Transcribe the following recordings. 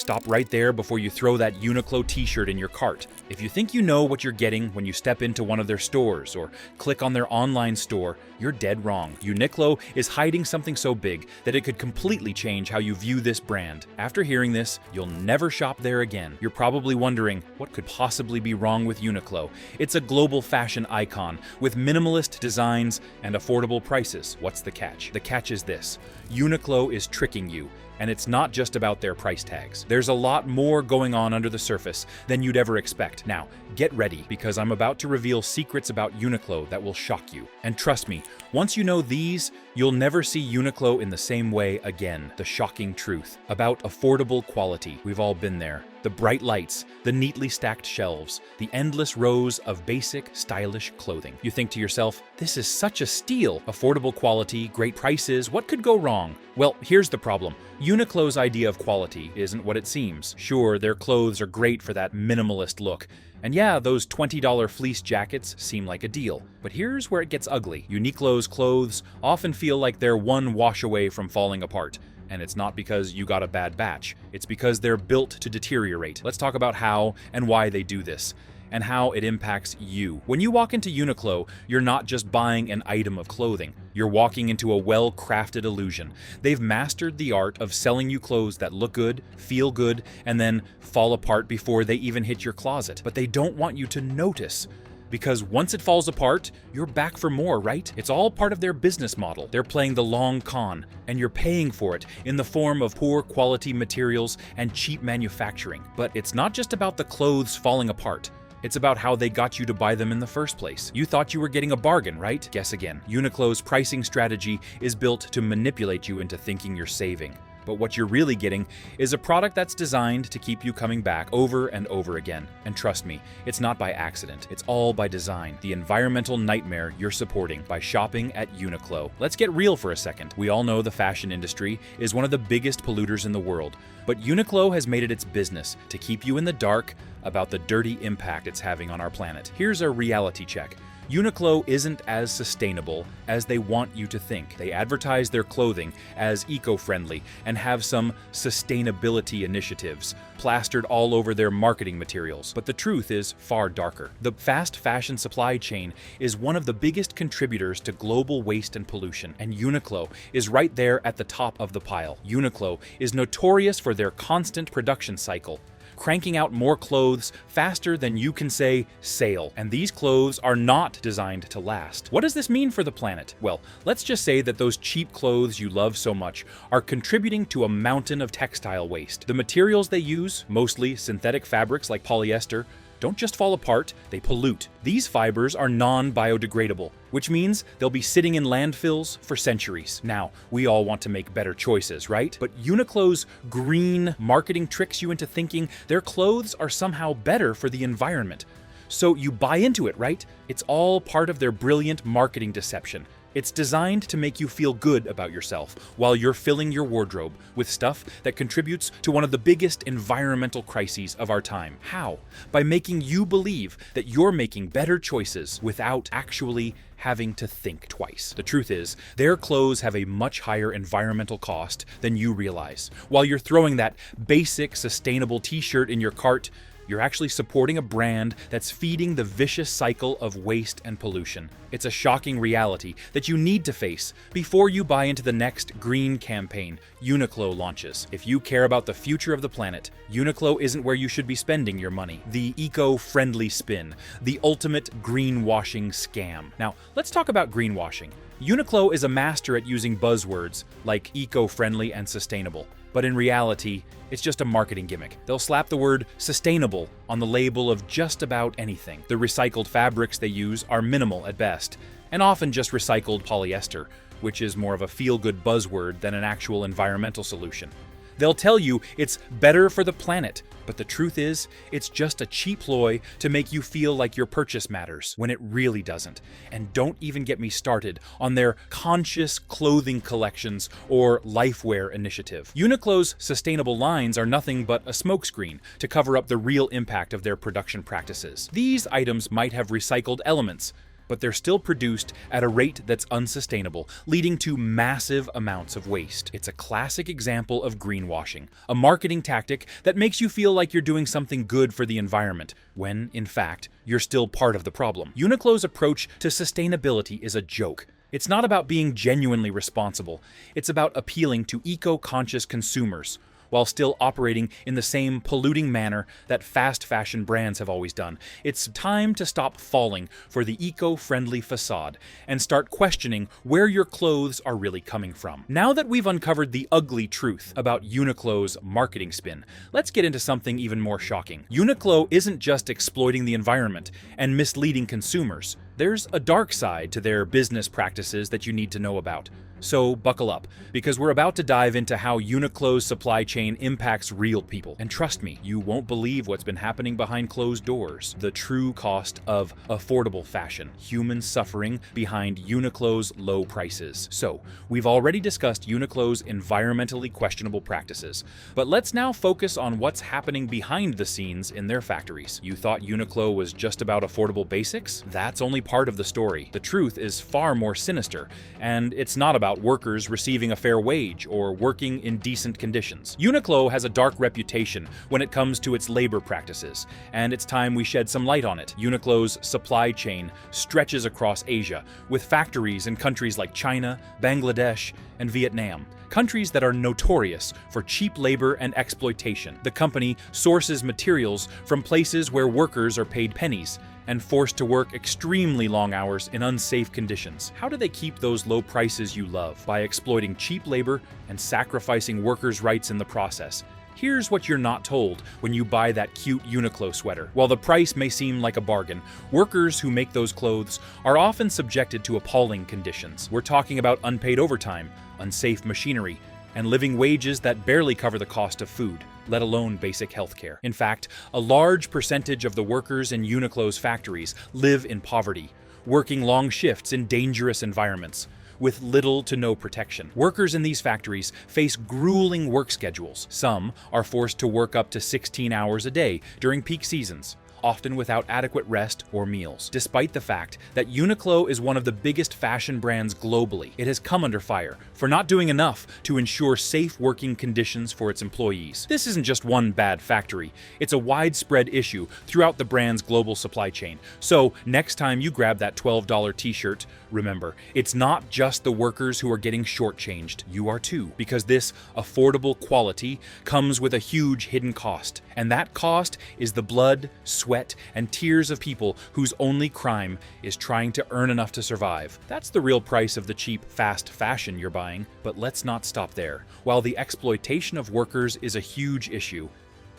Stop right there before you throw that Uniqlo t-shirt in your cart. If you think you know what you're getting when you step into one of their stores or click on their online store, you're dead wrong. Uniqlo is hiding something so big that it could completely change how you view this brand. After hearing this, you'll never shop there again. You're probably wondering, what could possibly be wrong with Uniqlo? It's a global fashion icon with minimalist designs and affordable prices. What's the catch? The catch is this: Uniqlo is tricking you. And it's not just about their price tags. There's a lot more going on under the surface than you'd ever expect. Now, get ready, because I'm about to reveal secrets about Uniqlo that will shock you. And trust me, once you know these, you'll never see Uniqlo in the same way again. The shocking truth about affordable quality. We've all been there. The bright lights, the neatly stacked shelves, the endless rows of basic, stylish clothing. You think to yourself, this is such a steal. Affordable quality, great prices, what could go wrong? Well, here's the problem. Uniqlo's idea of quality isn't what it seems. Sure, their clothes are great for that minimalist look. And yeah, those $20 fleece jackets seem like a deal. But here's where it gets ugly. Uniqlo's clothes often feel like they're one wash away from falling apart. And it's not because you got a bad batch. It's because they're built to deteriorate. Let's talk about how and why they do this, and how it impacts you. When you walk into Uniqlo, you're not just buying an item of clothing. You're walking into a well-crafted illusion. They've mastered the art of selling you clothes that look good, feel good, and then fall apart before they even hit your closet. But they don't want you to notice. Because once it falls apart, you're back for more, right? It's all part of their business model. They're playing the long con, and you're paying for it in the form of poor quality materials and cheap manufacturing. But it's not just about the clothes falling apart. It's about how they got you to buy them in the first place. You thought you were getting a bargain, right? Guess again. Uniqlo's pricing strategy is built to manipulate you into thinking you're saving. But what you're really getting is a product that's designed to keep you coming back over and over again. And trust me, it's not by accident. It's all by design. The environmental nightmare you're supporting by shopping at Uniqlo. Let's get real for a second. We all know the fashion industry is one of the biggest polluters in the world. But Uniqlo has made it its business to keep you in the dark about the dirty impact it's having on our planet. Here's a reality check. Uniqlo isn't as sustainable as they want you to think. They advertise their clothing as eco-friendly and have some sustainability initiatives plastered all over their marketing materials. But the truth is far darker. The fast fashion supply chain is one of the biggest contributors to global waste and pollution, and Uniqlo is right there at the top of the pile. Uniqlo is notorious for their constant production cycle, cranking out more clothes faster than you can say sail. And these clothes are not designed to last. What does this mean for the planet? Well, let's just say that those cheap clothes you love so much are contributing to a mountain of textile waste. The materials they use, mostly synthetic fabrics like polyester, don't just fall apart, they pollute. These fibers are non-biodegradable, which means they'll be sitting in landfills for centuries. Now, we all want to make better choices, right? But Uniqlo's green marketing tricks you into thinking their clothes are somehow better for the environment. So you buy into it, right? It's all part of their brilliant marketing deception. It's designed to make you feel good about yourself while you're filling your wardrobe with stuff that contributes to one of the biggest environmental crises of our time. How? By making you believe that you're making better choices without actually having to think twice. The truth is, their clothes have a much higher environmental cost than you realize. While you're throwing that basic, sustainable t-shirt in your cart, you're actually supporting a brand that's feeding the vicious cycle of waste and pollution. It's a shocking reality that you need to face before you buy into the next green campaign Uniqlo launches. If you care about the future of the planet, Uniqlo isn't where you should be spending your money. The eco-friendly spin, the ultimate greenwashing scam. Now, let's talk about greenwashing. Uniqlo is a master at using buzzwords like eco-friendly and sustainable. But in reality, it's just a marketing gimmick. They'll slap the word sustainable on the label of just about anything. The recycled fabrics they use are minimal at best, and often just recycled polyester, which is more of a feel-good buzzword than an actual environmental solution. They'll tell you it's better for the planet, but the truth is, it's just a cheap ploy to make you feel like your purchase matters, when it really doesn't. And don't even get me started on their conscious clothing collections or lifewear initiative. Uniqlo's sustainable lines are nothing but a smokescreen to cover up the real impact of their production practices. These items might have recycled elements, but they're still produced at a rate that's unsustainable, leading to massive amounts of waste. It's a classic example of greenwashing, a marketing tactic that makes you feel like you're doing something good for the environment, when, in fact, you're still part of the problem. Uniqlo's approach to sustainability is a joke. It's not about being genuinely responsible. It's about appealing to eco-conscious consumers, while still operating in the same polluting manner that fast fashion brands have always done. It's time to stop falling for the eco-friendly facade and start questioning where your clothes are really coming from. Now that we've uncovered the ugly truth about Uniqlo's marketing spin, let's get into something even more shocking. Uniqlo isn't just exploiting the environment and misleading consumers. There's a dark side to their business practices that you need to know about. So buckle up, because we're about to dive into how Uniqlo's supply chain impacts real people. And trust me, you won't believe what's been happening behind closed doors. The true cost of affordable fashion, human suffering behind Uniqlo's low prices. So, we've already discussed Uniqlo's environmentally questionable practices, but let's now focus on what's happening behind the scenes in their factories. You thought Uniqlo was just about affordable basics? That's only part of the story. The truth is far more sinister, and it's not about workers receiving a fair wage or working in decent conditions. Uniqlo has a dark reputation when it comes to its labor practices, and it's time we shed some light on it. Uniqlo's supply chain stretches across Asia, with factories in countries like China, Bangladesh, and Vietnam, countries that are notorious for cheap labor and exploitation. The company sources materials from places where workers are paid pennies and forced to work extremely long hours in unsafe conditions. How do they keep those low prices you love? By exploiting cheap labor and sacrificing workers' rights in the process. Here's what you're not told when you buy that cute Uniqlo sweater. While the price may seem like a bargain, workers who make those clothes are often subjected to appalling conditions. We're talking about unpaid overtime, unsafe machinery, and living wages that barely cover the cost of food, let alone basic healthcare. In fact, a large percentage of the workers in Uniqlo's factories live in poverty, working long shifts in dangerous environments, with little to no protection. Workers in these factories face grueling work schedules. Some are forced to work up to 16 hours a day during peak seasons, often without adequate rest or meals. Despite the fact that Uniqlo is one of the biggest fashion brands globally, it has come under fire for not doing enough to ensure safe working conditions for its employees. This isn't just one bad factory, it's a widespread issue throughout the brand's global supply chain. So next time you grab that $12 t-shirt, remember, it's not just the workers who are getting shortchanged, you are too, because this affordable quality comes with a huge hidden cost, and that cost is the blood, sweat, and tears of people whose only crime is trying to earn enough to survive. That's the real price of the cheap, fast fashion you're buying, but let's not stop there. While the exploitation of workers is a huge issue,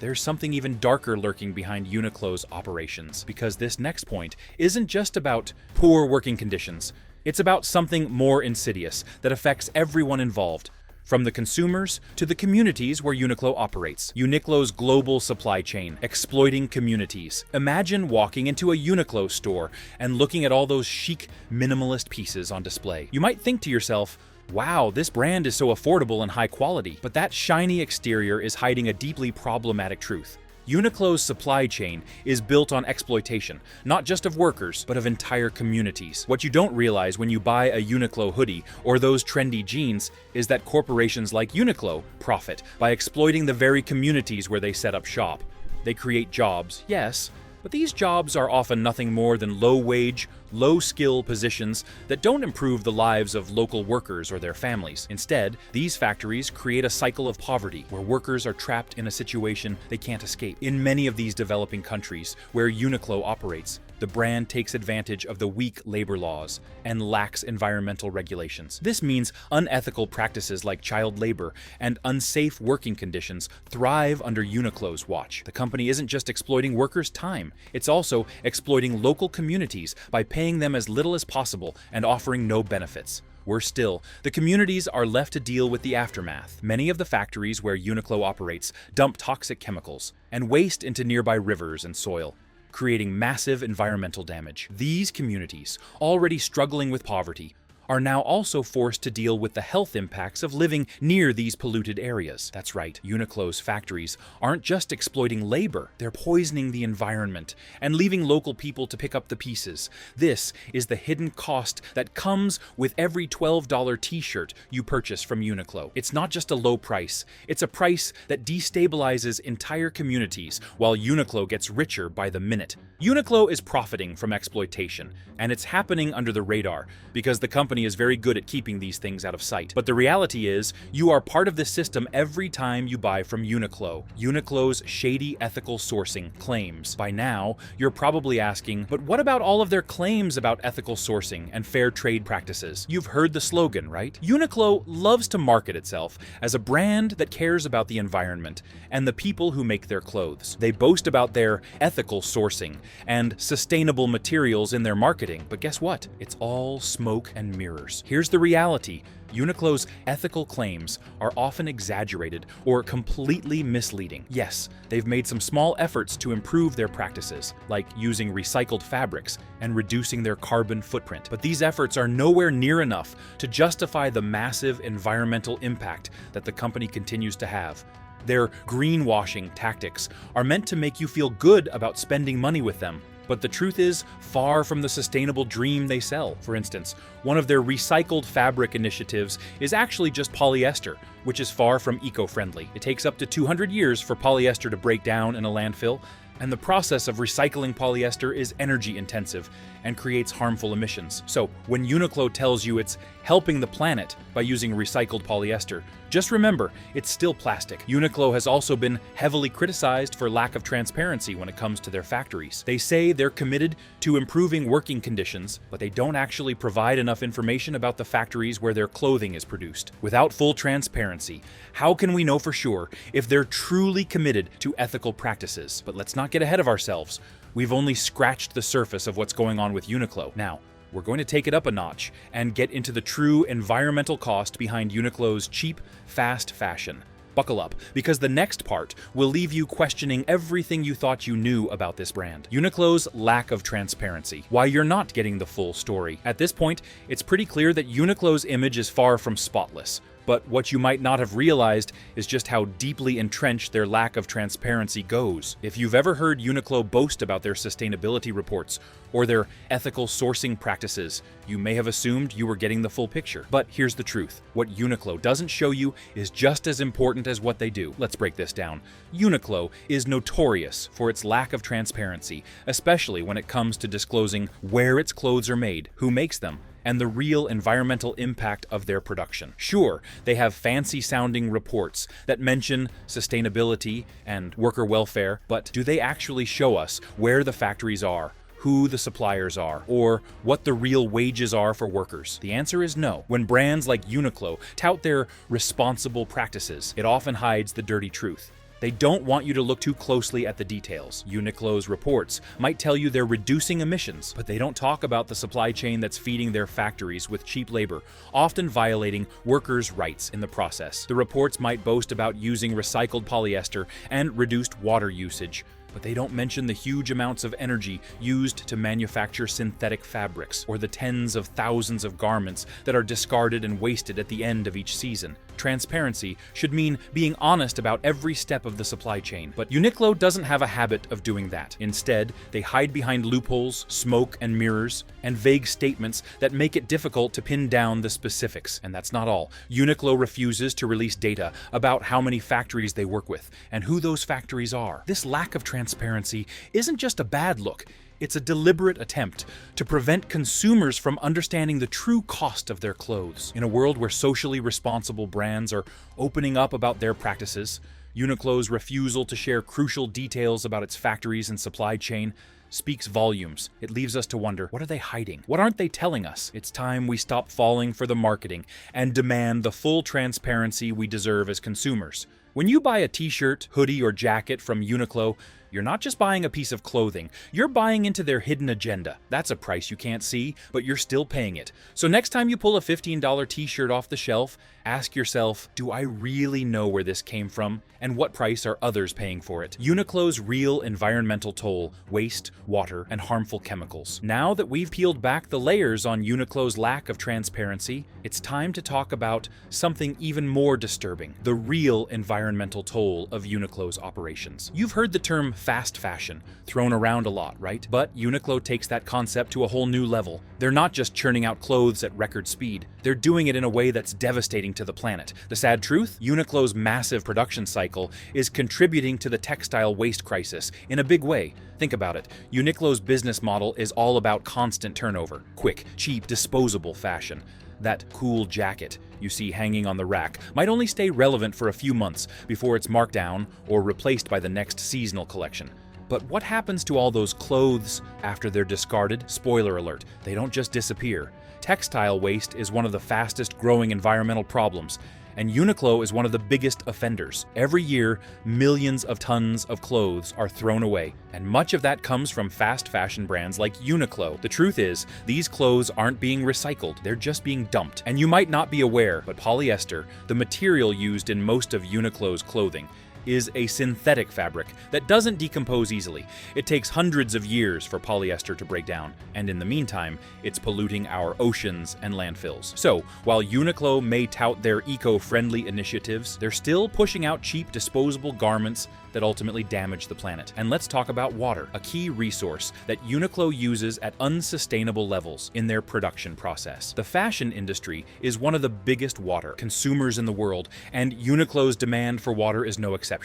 there's something even darker lurking behind Uniqlo's operations, because this next point isn't just about poor working conditions. It's about something more insidious that affects everyone involved, from the consumers to the communities where Uniqlo operates. Uniqlo's global supply chain, exploiting communities. Imagine walking into a Uniqlo store and looking at all those chic, minimalist pieces on display. You might think to yourself, wow, this brand is so affordable and high quality. But that shiny exterior is hiding a deeply problematic truth. Uniqlo's supply chain is built on exploitation, not just of workers, but of entire communities. What you don't realize when you buy a Uniqlo hoodie or those trendy jeans is that corporations like Uniqlo profit by exploiting the very communities where they set up shop. They create jobs, yes, but these jobs are often nothing more than low-wage, low-skill positions that don't improve the lives of local workers or their families. Instead, these factories create a cycle of poverty where workers are trapped in a situation they can't escape. In many of these developing countries where Uniqlo operates, the brand takes advantage of the weak labor laws and lax environmental regulations. This means unethical practices like child labor and unsafe working conditions thrive under Uniqlo's watch. The company isn't just exploiting workers' time, it's also exploiting local communities by paying them as little as possible and offering no benefits. Worse still, the communities are left to deal with the aftermath. Many of the factories where Uniqlo operates dump toxic chemicals and waste into nearby rivers and soil, creating massive environmental damage. These communities, already struggling with poverty, are now also forced to deal with the health impacts of living near these polluted areas. That's right, Uniqlo's factories aren't just exploiting labor, they're poisoning the environment and leaving local people to pick up the pieces. This is the hidden cost that comes with every $12 t-shirt you purchase from Uniqlo. It's not just a low price, it's a price that destabilizes entire communities while Uniqlo gets richer by the minute. Uniqlo is profiting from exploitation, and it's happening under the radar because the company is very good at keeping these things out of sight. But the reality is, you are part of this system every time you buy from Uniqlo. Uniqlo's shady ethical sourcing claims. By now, you're probably asking, but what about all of their claims about ethical sourcing and fair trade practices? You've heard the slogan, right? Uniqlo loves to market itself as a brand that cares about the environment and the people who make their clothes. They boast about their ethical sourcing and sustainable materials in their marketing, but guess what? It's all smoke and mirrors. Here's the reality. Uniqlo's ethical claims are often exaggerated or completely misleading. Yes, they've made some small efforts to improve their practices, like using recycled fabrics and reducing their carbon footprint. But these efforts are nowhere near enough to justify the massive environmental impact that the company continues to have. Their greenwashing tactics are meant to make you feel good about spending money with them. But the truth is far from the sustainable dream they sell. For instance, one of their recycled fabric initiatives is actually just polyester, which is far from eco-friendly. It takes up to 200 years for polyester to break down in a landfill, and the process of recycling polyester is energy intensive and creates harmful emissions. So when Uniqlo tells you it's helping the planet by using recycled polyester, just remember, it's still plastic. Uniqlo has also been heavily criticized for lack of transparency when it comes to their factories. They say they're committed to improving working conditions, but they don't actually provide enough information about the factories where their clothing is produced. Without full transparency, how can we know for sure if they're truly committed to ethical practices? But let's not get ahead of ourselves. We've only scratched the surface of what's going on with Uniqlo. Now, we're going to take it up a notch and get into the true environmental cost behind Uniqlo's cheap, fast fashion. Buckle up, because the next part will leave you questioning everything you thought you knew about this brand. Uniqlo's lack of transparency. Why you're not getting the full story. At this point, it's pretty clear that Uniqlo's image is far from spotless. But what you might not have realized is just how deeply entrenched their lack of transparency goes. If you've ever heard Uniqlo boast about their sustainability reports or their ethical sourcing practices, you may have assumed you were getting the full picture. But here's the truth. What Uniqlo doesn't show you is just as important as what they do. Let's break this down. Uniqlo is notorious for its lack of transparency, especially when it comes to disclosing where its clothes are made, who makes them, and the real environmental impact of their production. Sure, they have fancy-sounding reports that mention sustainability and worker welfare, but do they actually show us where the factories are, who the suppliers are, or what the real wages are for workers? The answer is no. When brands like Uniqlo tout their responsible practices, it often hides the dirty truth. They don't want you to look too closely at the details. Uniqlo's reports might tell you they're reducing emissions, but they don't talk about the supply chain that's feeding their factories with cheap labor, often violating workers' rights in the process. The reports might boast about using recycled polyester and reduced water usage, but they don't mention the huge amounts of energy used to manufacture synthetic fabrics, or the tens of thousands of garments that are discarded and wasted at the end of each season. Transparency should mean being honest about every step of the supply chain, but Uniqlo doesn't have a habit of doing that. Instead, they hide behind loopholes, smoke and mirrors, and vague statements that make it difficult to pin down the specifics. And that's not all. Uniqlo refuses to release data about how many factories they work with and who those factories are. This lack of transparency isn't just a bad look. It's a deliberate attempt to prevent consumers from understanding the true cost of their clothes. In a world where socially responsible brands are opening up about their practices, Uniqlo's refusal to share crucial details about its factories and supply chain speaks volumes. It leaves us to wonder, what are they hiding? What aren't they telling us? It's time we stop falling for the marketing and demand the full transparency we deserve as consumers. When you buy a t-shirt, hoodie, or jacket from Uniqlo, You're not just buying a piece of clothing, you're buying into their hidden agenda. That's a price you can't see, but you're still paying it. So next time you pull a $15 t-shirt off the shelf, ask yourself, do I really know where this came from? And what price are others paying for it? Uniqlo's real environmental toll, waste, water, and harmful chemicals. Now that we've peeled back the layers on Uniqlo's lack of transparency, it's time to talk about something even more disturbing, the real environmental toll of Uniqlo's operations. You've heard the term fast fashion thrown around a lot, right? But Uniqlo takes that concept to a whole new level. They're not just churning out clothes at record speed. They're doing it in a way that's devastating to the planet. The sad truth? Uniqlo's massive production cycle is contributing to the textile waste crisis in a big way. Think about it. Uniqlo's business model is all about constant turnover, quick, cheap, disposable fashion. That cool jacket you see hanging on the rack might only stay relevant for a few months before it's marked down or replaced by the next seasonal collection. But what happens to all those clothes after they're discarded? Spoiler alert, they don't just disappear. Textile waste is one of the fastest growing environmental problems, and Uniqlo is one of the biggest offenders. Every year, millions of tons of clothes are thrown away, and much of that comes from fast fashion brands like Uniqlo. The truth is, these clothes aren't being recycled, they're just being dumped. And you might not be aware, but polyester, the material used in most of Uniqlo's clothing, is a synthetic fabric that doesn't decompose easily. It takes hundreds of years for polyester to break down, and in the meantime, it's polluting our oceans and landfills. So, while Uniqlo may tout their eco-friendly initiatives, they're still pushing out cheap disposable garments that ultimately damage the planet. And let's talk about water, a key resource that Uniqlo uses at unsustainable levels in their production process. The fashion industry is one of the biggest water consumers in the world, and Uniqlo's demand for water is no exception.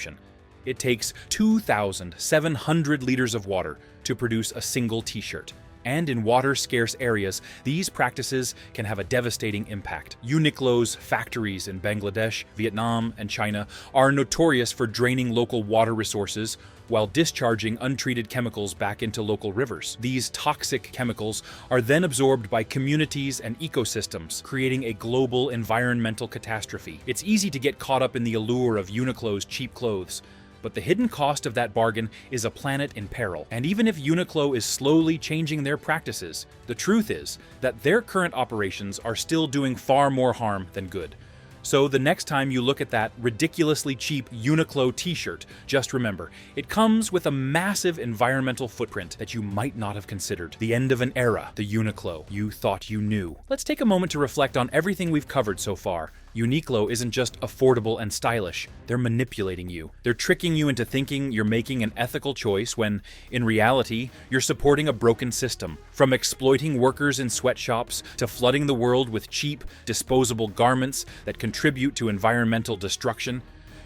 It takes 2,700 liters of water to produce a single t-shirt. And in water-scarce areas, these practices can have a devastating impact. Uniqlo's factories in Bangladesh, Vietnam, and China are notorious for draining local water resources while discharging untreated chemicals back into local rivers. These toxic chemicals are then absorbed by communities and ecosystems, creating a global environmental catastrophe. It's easy to get caught up in the allure of Uniqlo's cheap clothes, but the hidden cost of that bargain is a planet in peril. And even if Uniqlo is slowly changing their practices, the truth is that their current operations are still doing far more harm than good. So the next time you look at that ridiculously cheap Uniqlo t-shirt, just remember, it comes with a massive environmental footprint that you might not have considered. The end of an era, the Uniqlo you thought you knew. Let's take a moment to reflect on everything we've covered so far. Uniqlo isn't just affordable and stylish, they're manipulating you. They're tricking you into thinking you're making an ethical choice when, in reality, you're supporting a broken system. From exploiting workers in sweatshops to flooding the world with cheap, disposable garments that contribute to environmental destruction,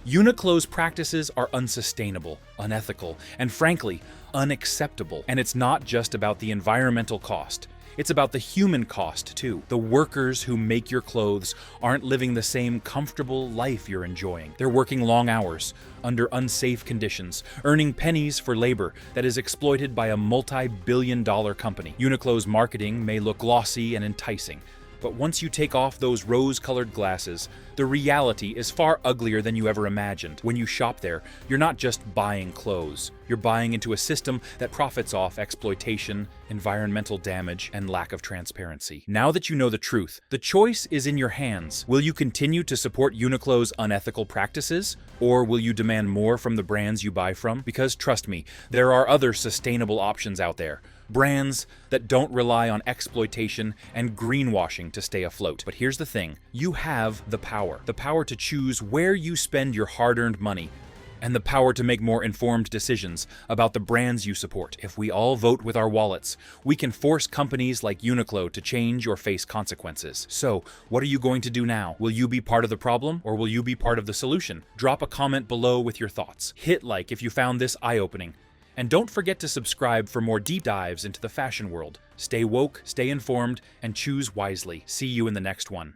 Uniqlo's practices are unsustainable, unethical, and frankly, unacceptable. And it's not just about the environmental cost. It's about the human cost, too. The workers who make your clothes aren't living the same comfortable life you're enjoying. They're working long hours, under unsafe conditions, earning pennies for labor that is exploited by a multi-billion-dollar company. Uniqlo's marketing may look glossy and enticing, but once you take off those rose-colored glasses, the reality is far uglier than you ever imagined. When you shop there, you're not just buying clothes. You're buying into a system that profits off exploitation, environmental damage, and lack of transparency. Now that you know the truth, the choice is in your hands. Will you continue to support Uniqlo's unethical practices, or will you demand more from the brands you buy from? Because trust me, there are other sustainable options out there. Brands that don't rely on exploitation and greenwashing to stay afloat. But here's the thing, you have the power to choose where you spend your hard-earned money, and the power to make more informed decisions about the brands you support. If we all vote with our wallets, we can force companies like Uniqlo to change or face consequences. So, what are you going to do now? Will you be part of the problem, or will you be part of the solution? Drop a comment below with your thoughts. Hit like if you found this eye-opening. And don't forget to subscribe for more deep dives into the fashion world. Stay woke, stay informed, and choose wisely. See you in the next one.